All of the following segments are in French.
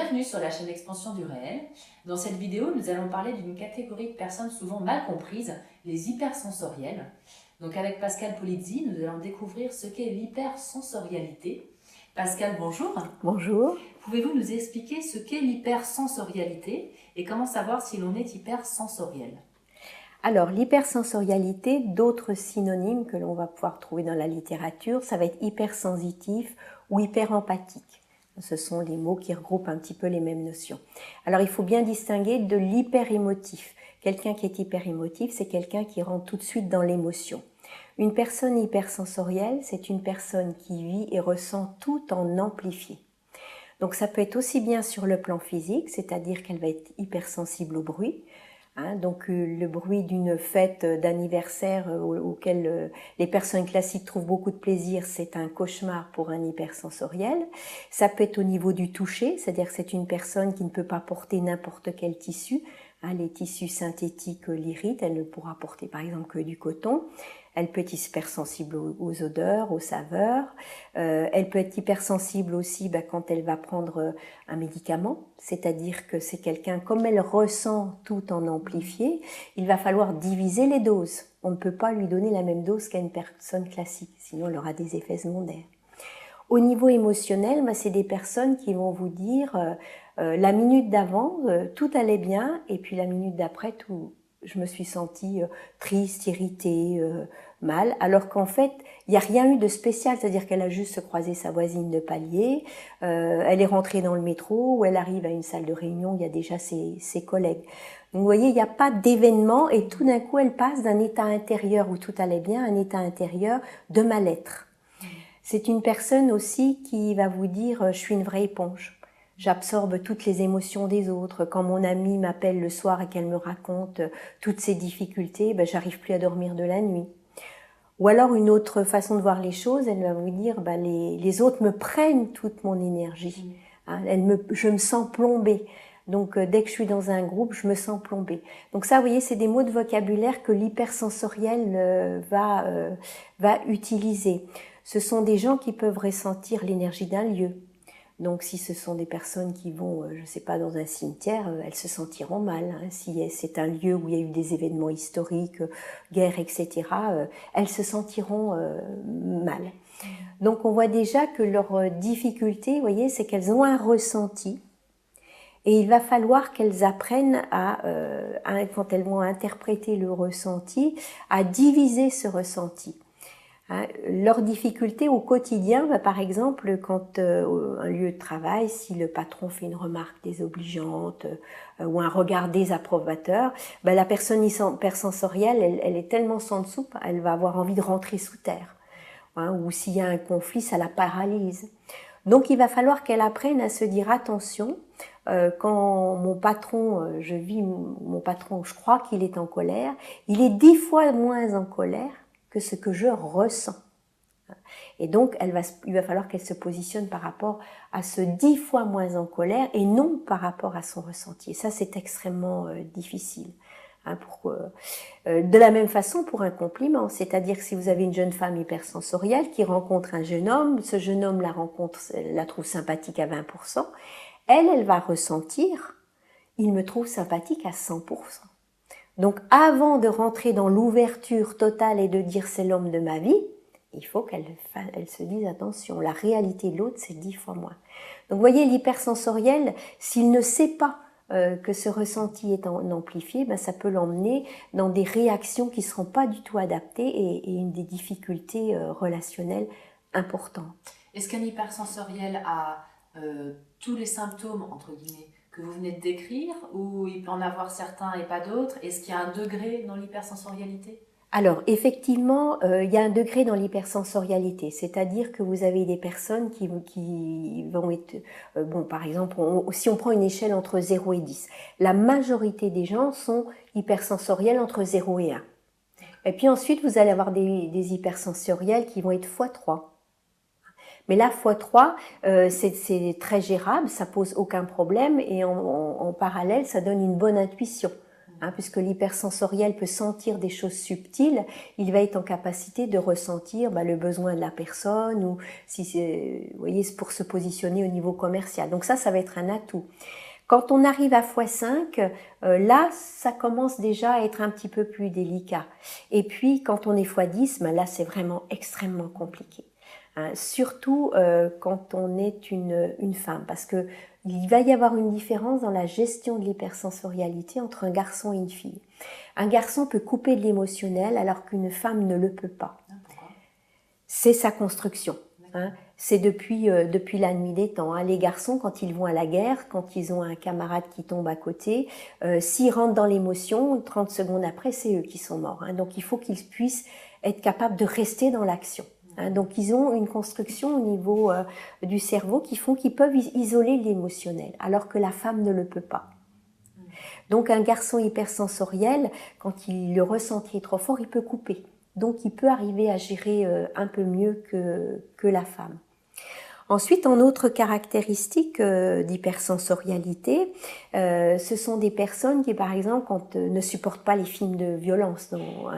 Bienvenue sur la chaîne Expansion du réel. Dans cette vidéo, nous allons parler d'une catégorie de personnes souvent mal comprises, les hypersensoriels. Donc avec Pascal Polizzi, nous allons découvrir ce qu'est l'hypersensorialité. Pascal, bonjour. Bonjour. Pouvez-vous nous expliquer ce qu'est l'hypersensorialité et comment savoir si l'on est hypersensoriel? Alors, l'hypersensorialité, d'autres synonymes que l'on va pouvoir trouver dans la littérature, ça va être hypersensitif ou hyperempathique. Ce sont les mots qui regroupent un petit peu les mêmes notions. Alors, il faut bien distinguer de l'hyperémotif. Quelqu'un qui est hyperémotif, c'est quelqu'un qui rentre tout de suite dans l'émotion. Une personne hypersensorielle, c'est une personne qui vit et ressent tout en amplifié. Donc, ça peut être aussi bien sur le plan physique, c'est-à-dire qu'elle va être hypersensible au bruit. Donc le bruit d'une fête d'anniversaire auquel les personnes classiques trouvent beaucoup de plaisir, c'est un cauchemar pour un hypersensoriel. Ça peut être au niveau du toucher, c'est-à-dire que c'est une personne qui ne peut pas porter n'importe quel tissu. Les tissus synthétiques l'irritent, elle ne pourra porter par exemple que du coton. Elle peut être hypersensible aux odeurs, aux saveurs. Elle peut être hypersensible aussi quand elle va prendre un médicament, c'est-à-dire que c'est quelqu'un, comme elle ressent tout en amplifié, il va falloir diviser les doses. On ne peut pas lui donner la même dose qu'à une personne classique, sinon elle aura des effets secondaires. Au niveau émotionnel, c'est des personnes qui vont vous dire la minute d'avant, tout allait bien, et puis la minute d'après, je me suis sentie triste, irritée, mal, alors qu'en fait, il n'y a rien eu de spécial, c'est-à-dire qu'elle a juste croisé sa voisine de palier, elle est rentrée dans le métro, ou elle arrive à une salle de réunion, il y a déjà ses collègues. Donc vous voyez, il n'y a pas d'événement, et tout d'un coup, elle passe d'un état intérieur où tout allait bien à un état intérieur de mal-être. C'est une personne aussi qui va vous dire « je suis une vraie éponge ». J'absorbe toutes les émotions des autres. Quand mon amie m'appelle le soir et qu'elle me raconte toutes ses difficultés, j'arrive plus à dormir de la nuit. Ou alors une autre façon de voir les choses, elle va vous dire les autres me prennent toute mon énergie. Je me sens plombée. Donc dès que je suis dans un groupe, je me sens plombée. Donc ça, vous voyez, c'est des mots de vocabulaire que l'hypersensoriel va utiliser. Ce sont des gens qui peuvent ressentir l'énergie d'un lieu. Donc si ce sont des personnes qui vont, je ne sais pas, dans un cimetière, elles se sentiront mal. Si c'est un lieu où il y a eu des événements historiques, guerre, etc., elles se sentiront mal. Donc on voit déjà que leur difficulté, vous voyez, c'est qu'elles ont un ressenti. Et il va falloir qu'elles apprennent quand elles vont interpréter le ressenti, à diviser ce ressenti. Leur difficulté au quotidien, par exemple, quand un lieu de travail, si le patron fait une remarque désobligeante ou un regard désapprobateur, la personne hypersensorielle, elle est tellement sans dessous, elle va avoir envie de rentrer sous terre. Ou s'il y a un conflit, ça la paralyse. Donc il va falloir qu'elle apprenne à se dire attention, quand mon patron, je crois qu'il est en colère, il est 10 fois moins en colère que ce que je ressens. Et donc, il va falloir qu'elle se positionne par rapport à ce 10 fois moins en colère et non par rapport à son ressenti. Et ça, c'est extrêmement difficile. De la même façon pour un compliment, c'est-à-dire que si vous avez une jeune femme hypersensorielle qui rencontre un jeune homme, ce jeune homme la trouve sympathique à 20%, elle va ressentir « il me trouve sympathique à 100%. » Donc avant de rentrer dans l'ouverture totale et de dire « c'est l'homme de ma vie », il faut qu'elle se dise « attention, la réalité de l'autre, c'est 10 fois moins ». Donc vous voyez, l'hypersensoriel, s'il ne sait pas que ce ressenti est amplifié, ça peut l'emmener dans des réactions qui ne seront pas du tout adaptées et une des difficultés relationnelles importantes. Est-ce qu'un hypersensoriel a tous les symptômes, entre guillemets, que vous venez de décrire, ou il peut en avoir certains et pas d'autres? Est-ce qu'il y a un degré dans l'hypersensorialité? Alors, effectivement, il y a un degré dans l'hypersensorialité, c'est-à-dire que vous avez des personnes qui vont être... par exemple, si on prend une échelle entre 0 et 10, la majorité des gens sont hypersensoriels entre 0 et 1. Et puis ensuite, vous allez avoir des hypersensoriels qui vont être x3. Mais là, x3, c'est très gérable, ça pose aucun problème et en parallèle, ça donne une bonne intuition. puisque l'hypersensoriel peut sentir des choses subtiles, il va être en capacité de ressentir le besoin de la personne ou si c'est, vous voyez, pour se positionner au niveau commercial. Donc ça va être un atout. Quand on arrive à x5, là, ça commence déjà à être un petit peu plus délicat. Et puis, quand on est x10, là, c'est vraiment extrêmement compliqué. Surtout quand on est une femme, parce que il va y avoir une différence dans la gestion de l'hypersensorialité entre un garçon et une fille. Un garçon peut couper de l'émotionnel alors qu'une femme ne le peut pas. C'est sa construction. C'est depuis la nuit des temps. Les garçons, quand ils vont à la guerre, quand ils ont un camarade qui tombe à côté, s'ils rentrent dans l'émotion, 30 secondes après, c'est eux qui sont morts. Donc il faut qu'ils puissent être capables de rester dans l'action. Donc ils ont une construction au niveau du cerveau qui font qu'ils peuvent isoler l'émotionnel, alors que la femme ne le peut pas. Donc un garçon hypersensoriel, quand le ressenti est trop fort, il peut couper. Donc il peut arriver à gérer un peu mieux que la femme. Ensuite, en autre caractéristique d'hypersensorialité, ce sont des personnes qui, par exemple, ne supportent pas les films de violence.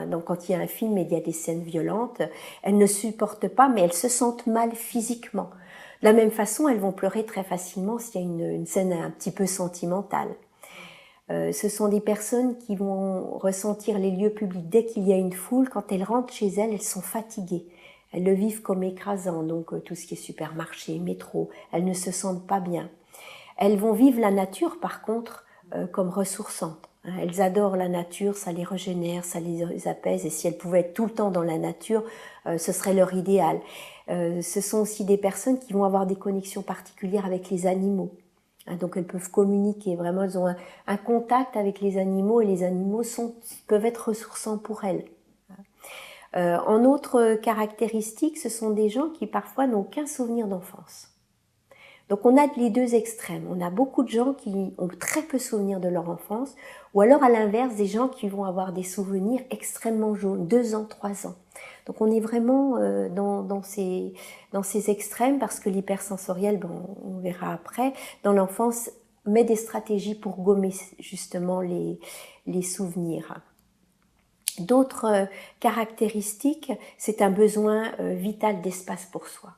Donc, quand il y a un film et il y a des scènes violentes, elles ne supportent pas, mais elles se sentent mal physiquement. De la même façon, elles vont pleurer très facilement s'il y a une scène un petit peu sentimentale. Ce sont des personnes qui vont ressentir les lieux publics dès qu'il y a une foule. Quand elles rentrent chez elles, elles sont fatiguées. Elles le vivent comme écrasant, donc tout ce qui est supermarché, métro, elles ne se sentent pas bien. Elles vont vivre la nature, par contre, comme ressourçante. Elles adorent la nature, ça les régénère, ça les apaise, et si elles pouvaient être tout le temps dans la nature, ce serait leur idéal. Ce sont aussi des personnes qui vont avoir des connexions particulières avec les animaux. Donc elles peuvent communiquer, vraiment elles ont un contact avec les animaux, et les animaux peuvent être ressourçants pour elles. En autre caractéristique, ce sont des gens qui parfois n'ont aucun souvenir d'enfance. Donc on a les deux extrêmes. On a beaucoup de gens qui ont très peu souvenir de leur enfance, ou alors à l'inverse, des gens qui vont avoir des souvenirs extrêmement jaunes, 2 ans, 3 ans. Donc on est vraiment dans ces extrêmes, parce que l'hypersensoriel, on verra après, dans l'enfance, met des stratégies pour gommer justement les souvenirs. D'autres caractéristiques, c'est un besoin vital d'espace pour soi.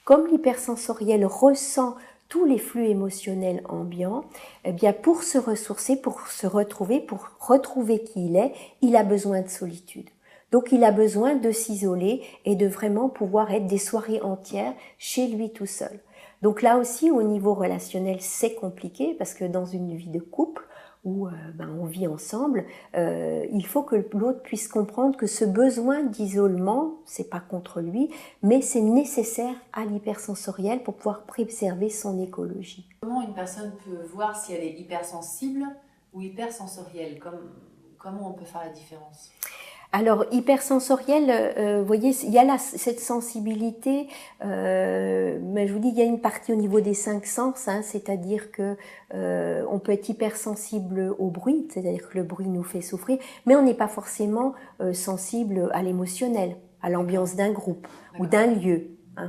Comme l'hypersensoriel ressent tous les flux émotionnels ambiants, eh bien pour se ressourcer, pour se retrouver, pour retrouver qui il a besoin de solitude. Donc il a besoin de s'isoler et de vraiment pouvoir être des soirées entières chez lui tout seul. Donc là aussi, au niveau relationnel, c'est compliqué, parce que dans une vie de couple, où on vit ensemble, il faut que l'autre puisse comprendre que ce besoin d'isolement, c'est pas contre lui, mais c'est nécessaire à l'hypersensoriel pour pouvoir préserver son écologie. Comment une personne peut voir si elle est hypersensible ou hypersensorielle? Comment on peut faire la différence? Alors, hypersensoriel, vous voyez, il y a cette sensibilité, mais je vous dis, il y a une partie au niveau des 5 sens, c'est-à-dire que on peut être hypersensible au bruit, c'est-à-dire que le bruit nous fait souffrir, mais on n'est pas forcément sensible à l'émotionnel, à l'ambiance d'un groupe ou d'un lieu.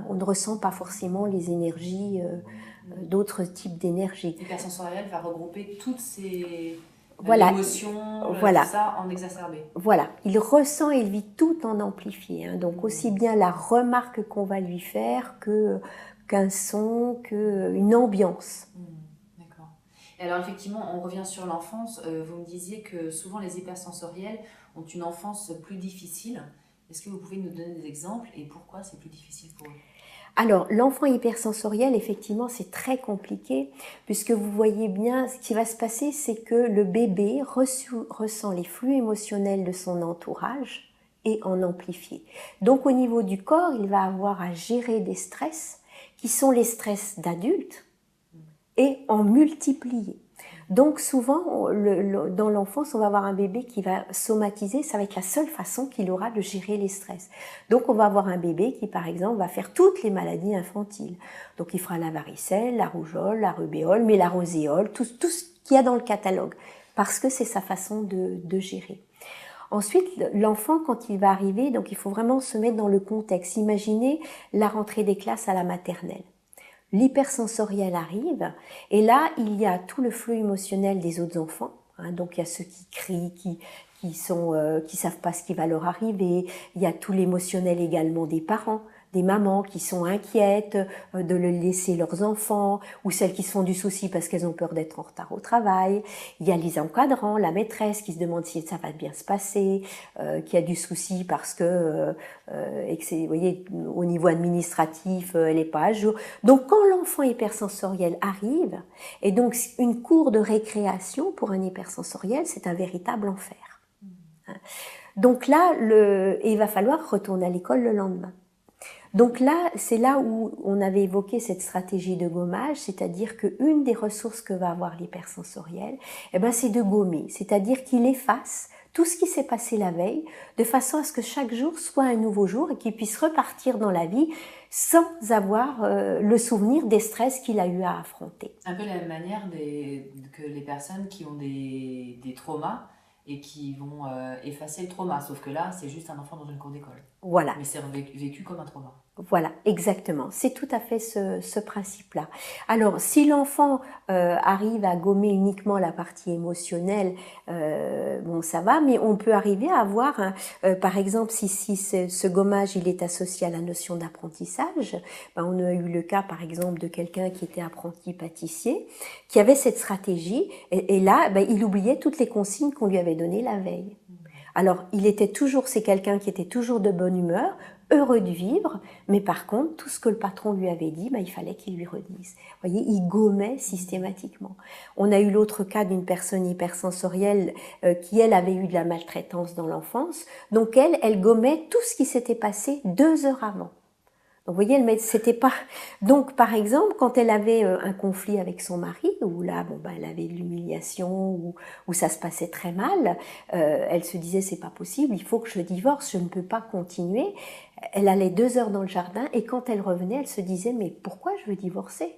On ne ressent pas forcément les énergies, d'autres types d'énergie. L'hypersensoriel va regrouper toutes ces... Voilà. L'émotion, voilà. Tout ça en exacerbé. Voilà, il ressent et il vit tout en amplifié. Donc aussi bien la remarque qu'on va lui faire qu'un son, qu'une ambiance. D'accord. Et alors effectivement, on revient sur l'enfance. Vous me disiez que souvent les hypersensoriels ont une enfance plus difficile. Est-ce que vous pouvez nous donner des exemples et pourquoi c'est plus difficile pour eux? Alors, l'enfant hypersensoriel, effectivement, c'est très compliqué, puisque vous voyez bien, ce qui va se passer, c'est que le bébé ressent les flux émotionnels de son entourage et en amplifié. Donc, au niveau du corps, il va avoir à gérer des stress qui sont les stress d'adultes et en multiplier. Donc souvent, dans l'enfance, on va avoir un bébé qui va somatiser, ça va être la seule façon qu'il aura de gérer les stress. Donc on va avoir un bébé qui, par exemple, va faire toutes les maladies infantiles. Donc il fera la varicelle, la rougeole, la rubéole, mais la roséole, tout ce qu'il y a dans le catalogue, parce que c'est sa façon de gérer. Ensuite, l'enfant, quand il va arriver, donc il faut vraiment se mettre dans le contexte. Imaginez la rentrée des classes à la maternelle. L'hypersensoriel arrive et là, il y a tout le flux émotionnel des autres enfants hein. Donc il y a ceux qui crient, qui savent pas ce qui va leur arriver. Il y a tout l'émotionnel également des parents, des mamans qui sont inquiètes de le laisser leurs enfants, ou celles qui se font du souci parce qu'elles ont peur d'être en retard au travail. Il y a les encadrants, la maîtresse qui se demande si ça va bien se passer, qui a du souci parce que, vous voyez, au niveau administratif, elle n'est pas à jour. Donc quand l'enfant hypersensoriel arrive, et donc une cour de récréation pour un hypersensoriel, c'est un véritable enfer. Donc là, il va falloir retourner à l'école le lendemain. Donc là, c'est là où on avait évoqué cette stratégie de gommage, c'est-à-dire qu'une des ressources que va avoir l'hypersensoriel, c'est de gommer, c'est-à-dire qu'il efface tout ce qui s'est passé la veille, de façon à ce que chaque jour soit un nouveau jour et qu'il puisse repartir dans la vie sans avoir le souvenir des stress qu'il a eu à affronter. Un peu la même manière que les personnes qui ont des traumas et qui vont effacer le trauma, sauf que là, c'est juste un enfant dans une cour d'école. Voilà. Mais c'est vécu comme un trauma. Voilà, exactement. C'est tout à fait ce principe-là. Alors, si l'enfant arrive à gommer uniquement la partie émotionnelle, ça va, mais on peut arriver à avoir, par exemple, si ce gommage il est associé à la notion d'apprentissage, on a eu le cas, par exemple, de quelqu'un qui était apprenti pâtissier, qui avait cette stratégie, et là, il oubliait toutes les consignes qu'on lui avait données la veille. Alors, c'est quelqu'un qui était toujours de bonne humeur, heureux de vivre, mais par contre, tout ce que le patron lui avait dit, il fallait qu'il lui redise. Vous voyez, il gommait systématiquement. On a eu l'autre cas d'une personne hypersensorielle qui, elle, avait eu de la maltraitance dans l'enfance. Donc, elle gommait tout ce qui s'était passé 2 heures avant. Donc, vous voyez, c'était pas. Donc, par exemple, quand elle avait un conflit avec son mari, où là, elle avait de l'humiliation, où ça se passait très mal, elle se disait c'est pas possible, il faut que je divorce, je ne peux pas continuer. Elle allait 2 heures dans le jardin et quand elle revenait, elle se disait mais pourquoi je veux divorcer?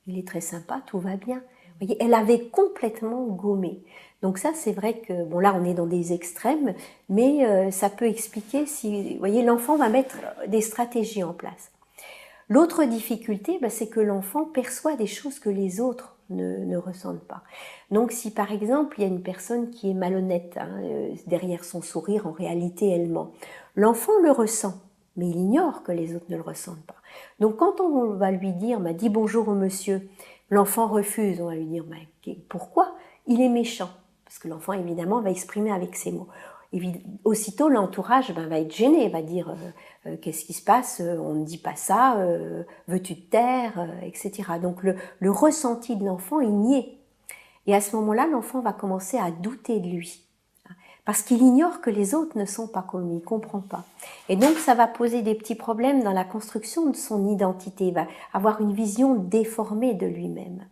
Il est très sympa, tout va bien. Vous voyez, elle avait complètement gommé. Donc ça, c'est vrai que, là, on est dans des extrêmes, mais ça peut expliquer si, vous voyez, l'enfant va mettre des stratégies en place. L'autre difficulté, c'est que l'enfant perçoit des choses que les autres ne ressentent pas. Donc si par exemple il y a une personne qui est malhonnête, derrière son sourire en réalité elle ment, l'enfant le ressent, mais il ignore que les autres ne le ressentent pas. Donc quand on va lui dire « dis bonjour au monsieur », l'enfant refuse, on va lui dire « pourquoi ? Il est méchant ». Parce que l'enfant évidemment va exprimer avec ses mots. Aussitôt, l'entourage va être gêné, va dire qu'est-ce qui se passe, on ne dit pas ça, veux-tu te taire, etc. Donc le ressenti de l'enfant est nié. Et à ce moment-là, l'enfant va commencer à douter de lui. Parce qu'il ignore que les autres ne sont pas comme lui, il ne comprend pas. Et donc, ça va poser des petits problèmes dans la construction de son identité. Il va avoir une vision déformée de lui-même.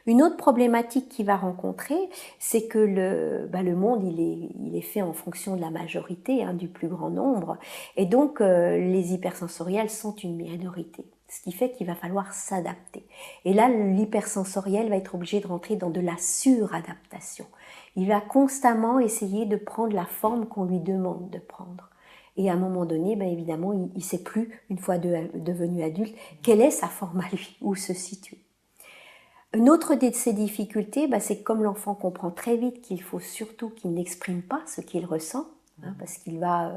Une autre problématique qu'il va rencontrer, c'est que le monde, il est fait en fonction de la majorité, du plus grand nombre. Et donc, les hypersensoriels sont une minorité. Ce qui fait qu'il va falloir s'adapter. Et là, l'hypersensoriel va être obligé de rentrer dans de la suradaptation. Il va constamment essayer de prendre la forme qu'on lui demande de prendre. Et à un moment donné, évidemment, il ne sait plus, une fois devenu adulte, quelle est sa forme à lui, où se situe. Une autre de ces difficultés, c'est que comme l'enfant comprend très vite qu'il faut surtout qu'il n'exprime pas ce qu'il ressent, parce qu'il va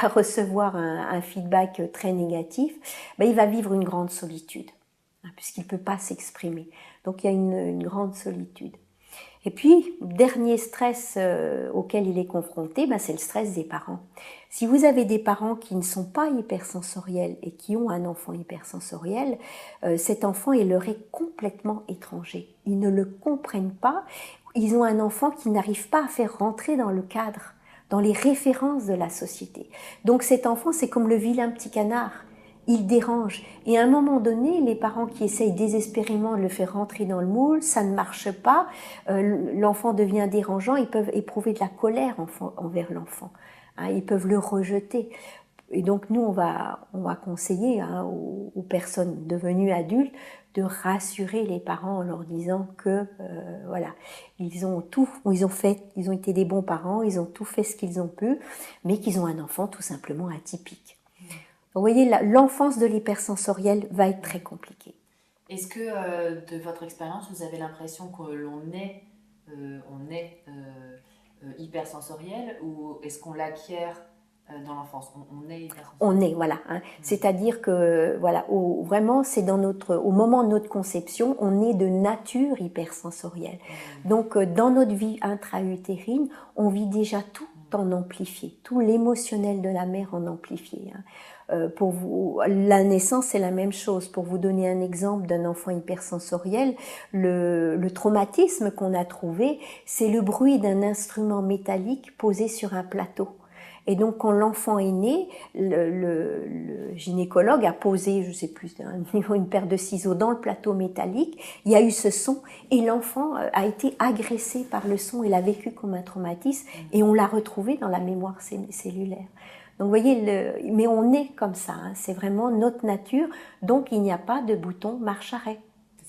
recevoir un feedback très négatif, il va vivre une grande solitude, puisqu'il ne peut pas s'exprimer. Donc il y a une grande solitude. Et puis, dernier stress auquel il est confronté, c'est le stress des parents. Si vous avez des parents qui ne sont pas hypersensoriels et qui ont un enfant hypersensoriel, cet enfant leur est complètement étranger. Ils ne le comprennent pas. Ils ont un enfant qui n'arrive pas à faire rentrer dans le cadre, dans les références de la société. Donc cet enfant, c'est comme le vilain petit canard. Il dérange. Et à un moment donné, les parents qui essayent désespérément de le faire rentrer dans le moule, ça ne marche pas, l'enfant devient dérangeant, ils peuvent éprouver de la colère envers l'enfant. Ils peuvent le rejeter. Et donc nous, on va conseiller aux personnes devenues adultes de rassurer les parents en leur disant que ils ont été des bons parents, ils ont tout fait ce qu'ils ont pu, mais qu'ils ont un enfant tout simplement atypique. Vous voyez, l'enfance de l'hypersensoriel va être très compliquée. Est-ce que, de votre expérience, vous avez l'impression que l'on est on est hypersensoriel ou est-ce qu'on l'acquiert dans l'enfance? On est hypersensoriel. On est, voilà. C'est-à-dire que, voilà, vraiment, c'est au moment de notre conception, on est de nature hypersensorielle. Donc, dans notre vie intra-utérine, on vit déjà tout en amplifié, tout l'émotionnel de la mère en amplifié. Pour vous, la naissance, c'est la même chose. Pour vous donner un exemple d'un enfant hypersensoriel, le traumatisme qu'on a trouvé, c'est le bruit d'un instrument métallique posé sur un plateau. Et donc, quand l'enfant est né, le gynécologue a posé, je ne sais plus, une paire de ciseaux dans le plateau métallique. Il y a eu ce son et l'enfant a été agressé par le son. Il a vécu comme un traumatisme et on l'a retrouvé dans la mémoire cellulaire. Donc, vous voyez, mais on est comme ça. C'est vraiment notre nature. Donc, il n'y a pas de bouton marche-arrêt.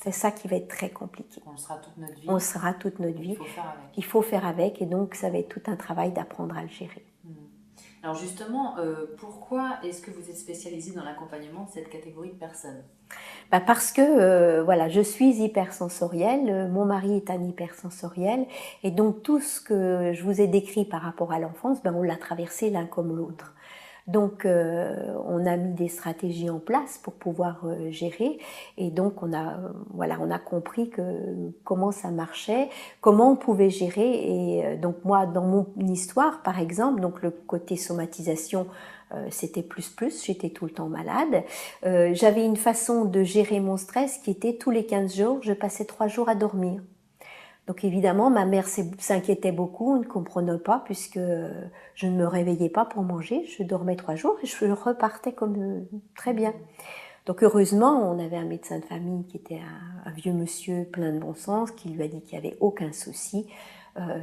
C'est ça qui va être très compliqué. On sera toute notre vie. On sera toute notre vie. Il faut faire avec. Il faut faire avec et donc, ça va être tout un travail d'apprendre à le gérer. Alors justement, pourquoi est-ce que vous êtes spécialisée dans l'accompagnement de cette catégorie de personnes? Parce que voilà, je suis hypersensorielle, mon mari est un hypersensoriel, et donc tout ce que je vous ai décrit par rapport à l'enfance, on l'a traversé l'un comme l'autre. Donc on a mis des stratégies en place pour pouvoir gérer, et donc on a compris comment ça marchait, comment on pouvait gérer. Et donc moi, dans mon histoire par exemple, donc le côté somatisation, c'était plus, j'étais tout le temps malade. J'avais une façon de gérer mon stress qui était tous les 15 jours, je passais 3 jours à dormir. Donc évidemment, ma mère s'inquiétait beaucoup, ne comprenait pas puisque je ne me réveillais pas pour manger. Je dormais 3 jours et je repartais comme très bien. Donc heureusement, on avait un médecin de famille qui était un vieux monsieur plein de bon sens, qui lui a dit qu'il n'y avait aucun souci,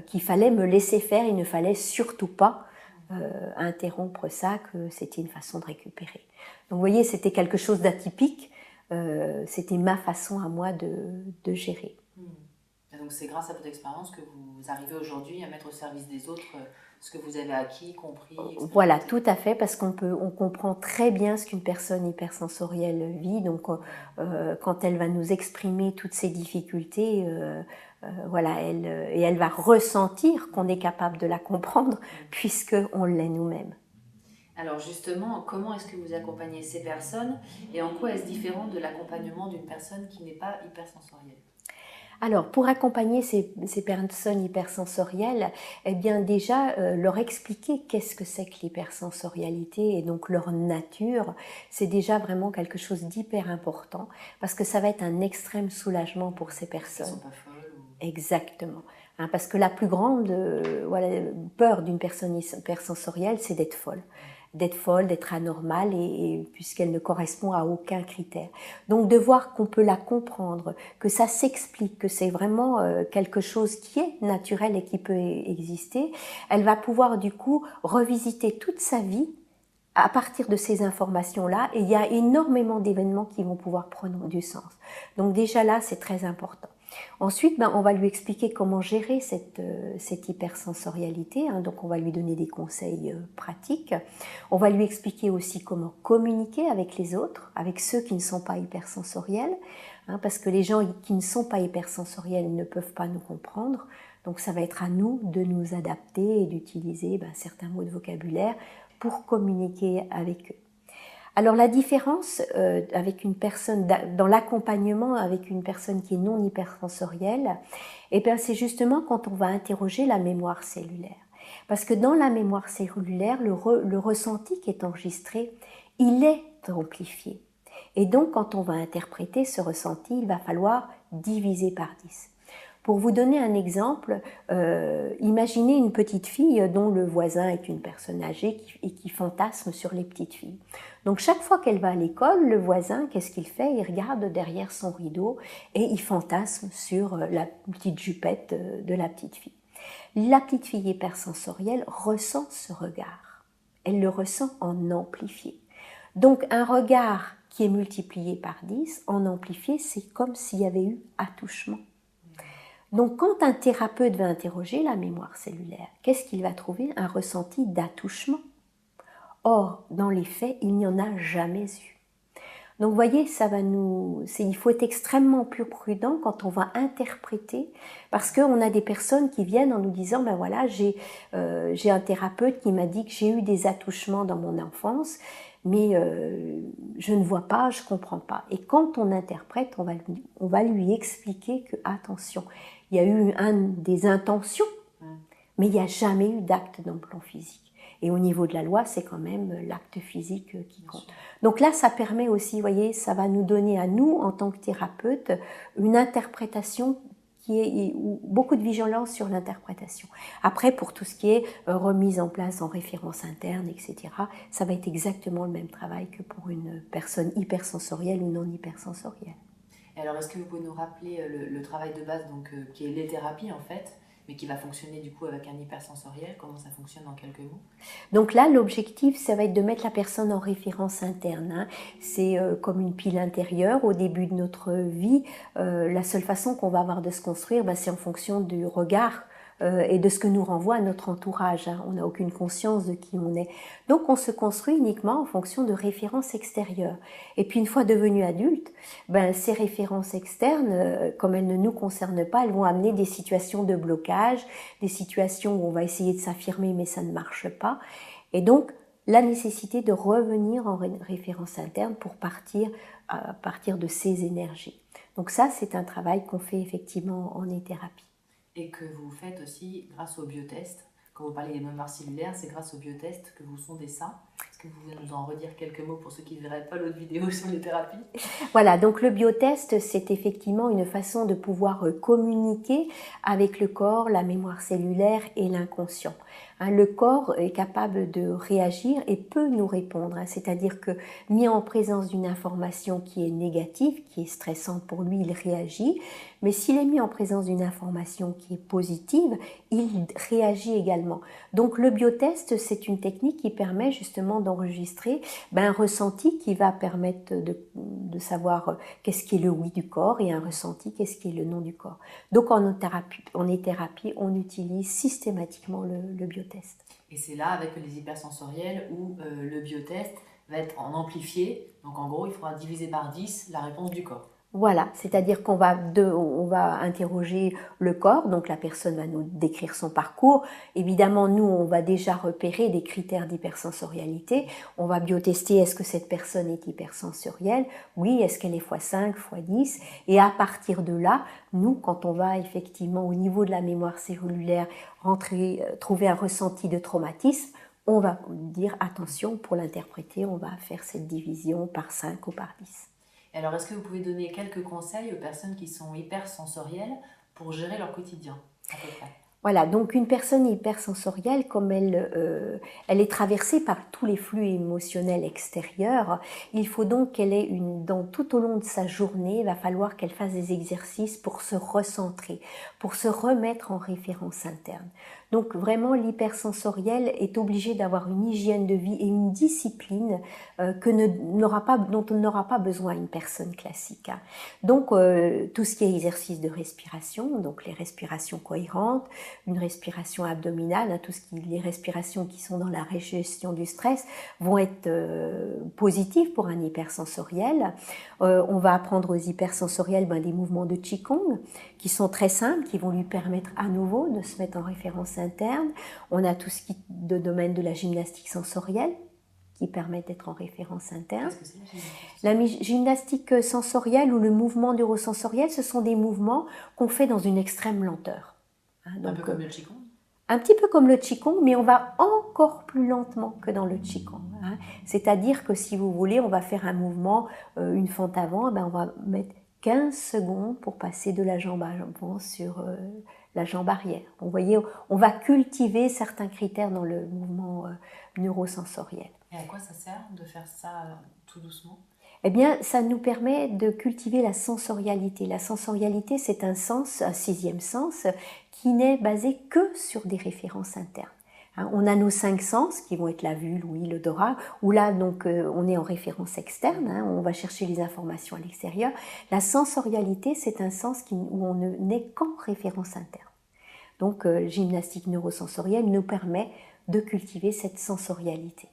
qu'il fallait me laisser faire, il ne fallait surtout pas interrompre ça, que c'était une façon de récupérer. Donc vous voyez, c'était quelque chose d'atypique, c'était ma façon à moi de gérer. Et donc c'est grâce à votre expérience que vous arrivez aujourd'hui à mettre au service des autres ce que vous avez acquis, compris, expérimenté. Voilà, tout à fait, parce qu'on comprend très bien ce qu'une personne hypersensorielle vit. Donc quand elle va nous exprimer toutes ses difficultés, voilà, elle va ressentir qu'on est capable de la comprendre puisqu'on l'est nous-mêmes. Alors justement, comment est-ce que vous accompagnez ces personnes et en quoi est-ce différent de l'accompagnement d'une personne qui n'est pas hypersensorielle? Alors, pour accompagner ces personnes hypersensorielles, eh bien déjà, leur expliquer qu'est-ce que c'est que l'hypersensorialité et donc leur nature, c'est déjà vraiment quelque chose d'hyper important parce que ça va être un extrême soulagement pour ces personnes. Elles sont pas folles ou... Exactement. Parce que la plus grande peur d'une personne hypersensorielle, c'est d'être folle. D'être anormale et puisqu'elle ne correspond à aucun critère. Donc de voir qu'on peut la comprendre, que ça s'explique, que c'est vraiment quelque chose qui est naturel et qui peut exister, elle va pouvoir du coup revisiter toute sa vie à partir de ces informations-là, et il y a énormément d'événements qui vont pouvoir prendre du sens. Donc déjà là, c'est très important. Ensuite, on va lui expliquer comment gérer cette hypersensorialité, donc on va lui donner des conseils pratiques. On va lui expliquer aussi comment communiquer avec les autres, avec ceux qui ne sont pas hypersensoriels, parce que les gens qui ne sont pas hypersensoriels ne peuvent pas nous comprendre. Donc ça va être à nous de nous adapter et d'utiliser certains mots de vocabulaire pour communiquer avec eux. Alors la différence avec une personne dans l'accompagnement avec une personne qui est non hypersensorielle, c'est justement quand on va interroger la mémoire cellulaire. Parce que dans la mémoire cellulaire, le ressenti qui est enregistré, il est amplifié. Et donc quand on va interpréter ce ressenti, il va falloir diviser par 10. Pour vous donner un exemple, imaginez une petite fille dont le voisin est une personne âgée et qui fantasme sur les petites filles. Donc chaque fois qu'elle va à l'école, le voisin, qu'est-ce qu'il fait? Il regarde derrière son rideau et il fantasme sur la petite jupette de la petite fille. La petite fille hypersensorielle ressent ce regard. Elle le ressent en amplifié. Donc un regard qui est multiplié par 10, en amplifié, c'est comme s'il y avait eu attouchement. Donc quand un thérapeute va interroger la mémoire cellulaire, qu'est-ce qu'il va trouver? Un ressenti d'attouchement. Or, dans les faits, il n'y en a jamais eu. Donc, vous voyez, il faut être extrêmement plus prudent quand on va interpréter, parce qu'on a des personnes qui viennent en nous disant, ben voilà, j'ai un thérapeute qui m'a dit que j'ai eu des attouchements dans mon enfance, mais je ne vois pas, je ne comprends pas. Et quand on interprète, on va lui expliquer que, attention, il y a eu des intentions, mais il n'y a jamais eu d'acte dans le plan physique. Et au niveau de la loi, c'est quand même l'acte physique qui compte. Donc là, ça permet aussi, vous voyez, ça va nous donner à nous, en tant que thérapeute, une interprétation beaucoup de vigilance sur l'interprétation. Après, pour tout ce qui est remise en place en référence interne, etc., ça va être exactement le même travail que pour une personne hypersensorielle ou non hypersensorielle. Et alors, est-ce que vous pouvez nous rappeler le travail de base, donc, qui est les thérapies en fait, mais qui va fonctionner du coup avec un hypersensoriel? Comment ça fonctionne en quelques mots? Donc là, l'objectif, ça va être de mettre la personne en référence interne. Hein. C'est comme une pile intérieure. Au début de notre vie, la seule façon qu'on va avoir de se construire, c'est en fonction du regard et de ce que nous renvoie notre entourage. Hein. On n'a aucune conscience de qui on est. Donc on se construit uniquement en fonction de références extérieures. Et puis une fois devenu adulte, ces références externes, comme elles ne nous concernent pas, elles vont amener des situations de blocage, des situations où on va essayer de s'affirmer mais ça ne marche pas. Et donc la nécessité de revenir en référence interne pour partir de ces énergies. Donc ça, c'est un travail qu'on fait effectivement en thérapie. Et que vous faites aussi grâce au biotest. Quand vous parlez des mémoires cellulaires, c'est grâce au biotest que vous sondez ça. Est-ce que vous pouvez nous en redire quelques mots pour ceux qui ne verraient pas l'autre vidéo sur les thérapies? Voilà, donc le biotest, c'est effectivement une façon de pouvoir communiquer avec le corps, la mémoire cellulaire et l'inconscient. Le corps est capable de réagir et peut nous répondre, c'est-à-dire que mis en présence d'une information qui est négative, qui est stressante pour lui, il réagit, mais s'il est mis en présence d'une information qui est positive, il réagit également. Donc le biotest, c'est une technique qui permet justement d'enregistrer un ressenti qui va permettre de savoir qu'est-ce qui est le oui du corps et un ressenti, qu'est-ce qui est le non du corps. Donc en thérapie, on utilise systématiquement le biotest. Et c'est là, avec les hypersensoriels, où le biotest va être en amplifié. Donc en gros, il faudra diviser par 10 la réponse du corps. Voilà, c'est-à-dire qu'on va interroger le corps, donc la personne va nous décrire son parcours. Évidemment, nous, on va déjà repérer des critères d'hypersensorialité. On va biotester, est-ce que cette personne est hypersensorielle? Oui, est-ce qu'elle est x5, x10? Et à partir de là, nous, quand on va effectivement au niveau de la mémoire cellulaire trouver un ressenti de traumatisme, on va dire attention, pour l'interpréter, on va faire cette division par 5 ou par 10. Alors, est-ce que vous pouvez donner quelques conseils aux personnes qui sont hypersensorielles pour gérer leur quotidien, à peu près? Voilà, donc une personne hypersensorielle, comme elle est traversée par tous les flux émotionnels extérieurs, il faut donc qu'elle ait tout au long de sa journée, il va falloir qu'elle fasse des exercices pour se recentrer, pour se remettre en référence interne. Donc vraiment, l'hypersensoriel est obligé d'avoir une hygiène de vie et une discipline dont on n'aura pas besoin une personne classique. Hein. Donc tout ce qui est exercice de respiration, donc les respirations cohérentes, une respiration abdominale, hein, les respirations qui sont dans la gestion du stress vont être positives pour un hypersensoriel. On va apprendre aux hypersensoriels des mouvements de Qigong qui sont très simples, qui vont lui permettre à nouveau de se mettre en référence interne. On a tout ce qui est de domaine de la gymnastique sensorielle qui permet d'être en référence interne. Qu'est-ce que c'est la gymnastique sensorielle ou le mouvement neurosensoriel, ce sont des mouvements qu'on fait dans une extrême lenteur. Donc, un peu comme le Qigong? Un petit peu comme le Qigong, mais on va encore plus lentement que dans le Qigong. Hein. C'est-à-dire que si vous voulez, on va faire un mouvement, une fente avant, on va mettre 15 secondes pour passer de la jambe avant sur la jambe arrière. Vous voyez, on va cultiver certains critères dans le mouvement neurosensoriel. Et à quoi ça sert de faire ça tout doucement? Eh bien, ça nous permet de cultiver la sensorialité. La sensorialité, c'est un sixième sens, qui n'est basé que sur des références internes. On a nos 5 sens qui vont être la vue, l'ouïe, l'odorat, où là donc on est en référence externe, on va chercher les informations à l'extérieur. La sensorialité, c'est un sens où on n'est qu'en référence interne. Donc gymnastique neurosensorielle nous permet de cultiver cette sensorialité.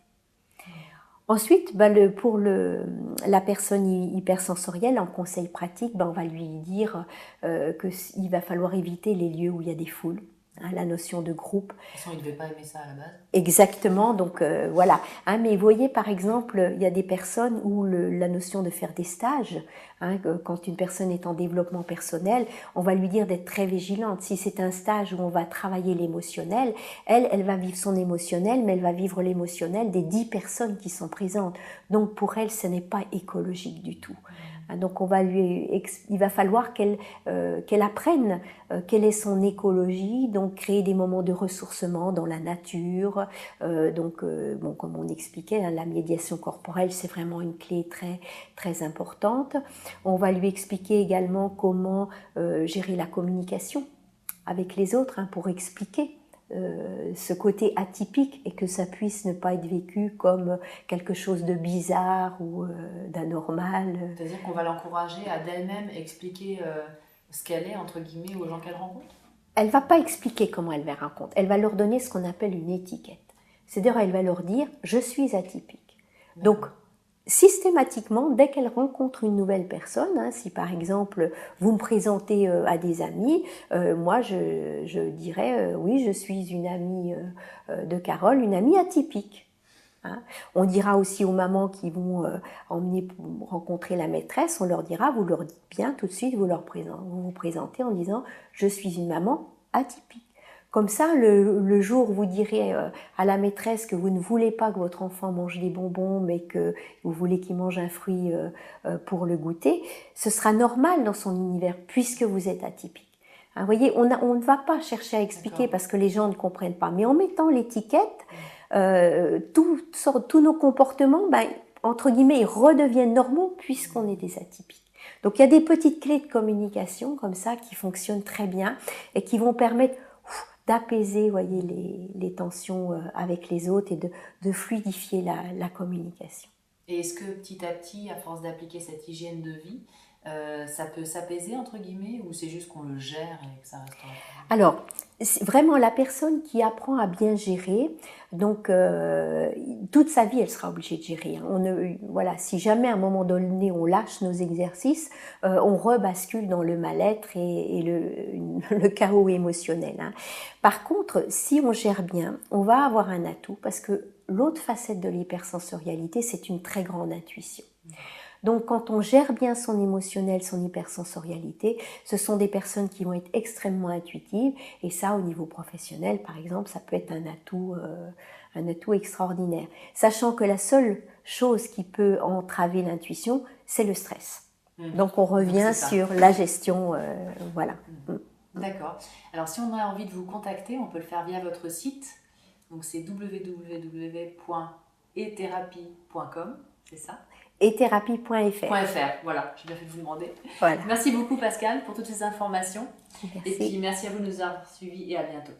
Ensuite, pour la personne hypersensorielle, en conseil pratique, on va lui dire qu'il va falloir éviter les lieux où il y a des foules. La notion de groupe. De toute façon, il ne devait pas aimer ça à la base. Exactement, donc voilà. Mais vous voyez, par exemple, il y a des personnes où la notion de faire des stages, quand une personne est en développement personnel, on va lui dire d'être très vigilante. Si c'est un stage où on va travailler l'émotionnel, elle va vivre son émotionnel, mais elle va vivre l'émotionnel des 10 personnes qui sont présentes. Donc pour elle, ce n'est pas écologique du tout. Donc il va falloir qu'elle apprenne quelle est son écologie, donc créer des moments de ressourcement dans la nature. Comme on expliquait, la médiation corporelle, c'est vraiment une clé très, très importante. On va lui expliquer également comment gérer la communication avec les autres pour expliquer ce côté atypique et que ça puisse ne pas être vécu comme quelque chose de bizarre ou d'anormal. C'est-à-dire qu'on va l'encourager à d'elle-même expliquer ce qu'elle est, entre guillemets, aux gens qu'elle rencontre? Elle ne va pas expliquer comment elle va rencontrer, elle va leur donner ce qu'on appelle une étiquette. C'est-à-dire elle va leur dire « je suis atypique ». Donc, systématiquement, dès qu'elle rencontre une nouvelle personne, si par exemple vous me présentez à des amis, moi je dirais oui, je suis une amie de Carole, une amie atypique. On dira aussi aux mamans qui vont emmener rencontrer la maîtresse, on leur dira, vous leur dites bien tout de suite, vous vous présentez en disant je suis une maman atypique. Comme ça, le jour où vous direz à la maîtresse que vous ne voulez pas que votre enfant mange des bonbons, mais que vous voulez qu'il mange un fruit pour le goûter, ce sera normal dans son univers puisque vous êtes atypique. Vous voyez, on ne va pas chercher à expliquer parce que les gens ne comprennent pas. Mais en mettant l'étiquette, tous nos comportements, entre guillemets, ils redeviennent normaux puisqu'on est des atypiques. Donc il y a des petites clés de communication comme ça qui fonctionnent très bien et qui vont permettre d'apaiser, voyez, les tensions avec les autres et de fluidifier la communication. Et est-ce que petit à petit, à force d'appliquer cette hygiène de vie, ça peut s'apaiser entre guillemets ou c'est juste qu'on le gère et que ça reste... Alors, vraiment la personne qui apprend à bien gérer, donc toute sa vie elle sera obligée de gérer. Voilà, si jamais à un moment donné on lâche nos exercices, on rebascule dans le mal-être et le chaos émotionnel. Par contre, si on gère bien, on va avoir un atout parce que l'autre facette de l'hypersensorialité, c'est une très grande intuition. Donc quand on gère bien son émotionnel, son hypersensorialité, ce sont des personnes qui vont être extrêmement intuitives et ça au niveau professionnel par exemple, ça peut être un atout extraordinaire. Sachant que la seule chose qui peut entraver l'intuition, c'est le stress. Donc on revient sur la gestion, voilà. D'accord. Alors si on a envie de vous contacter, on peut le faire via votre site. Donc c'est www.ethérapie.com, c'est ça? Ethérapie.fr. Voilà, j'ai bien fait de vous demander. Voilà. Merci beaucoup Pascal pour toutes ces informations. Merci. Et puis merci à vous de nous avoir suivis et à bientôt.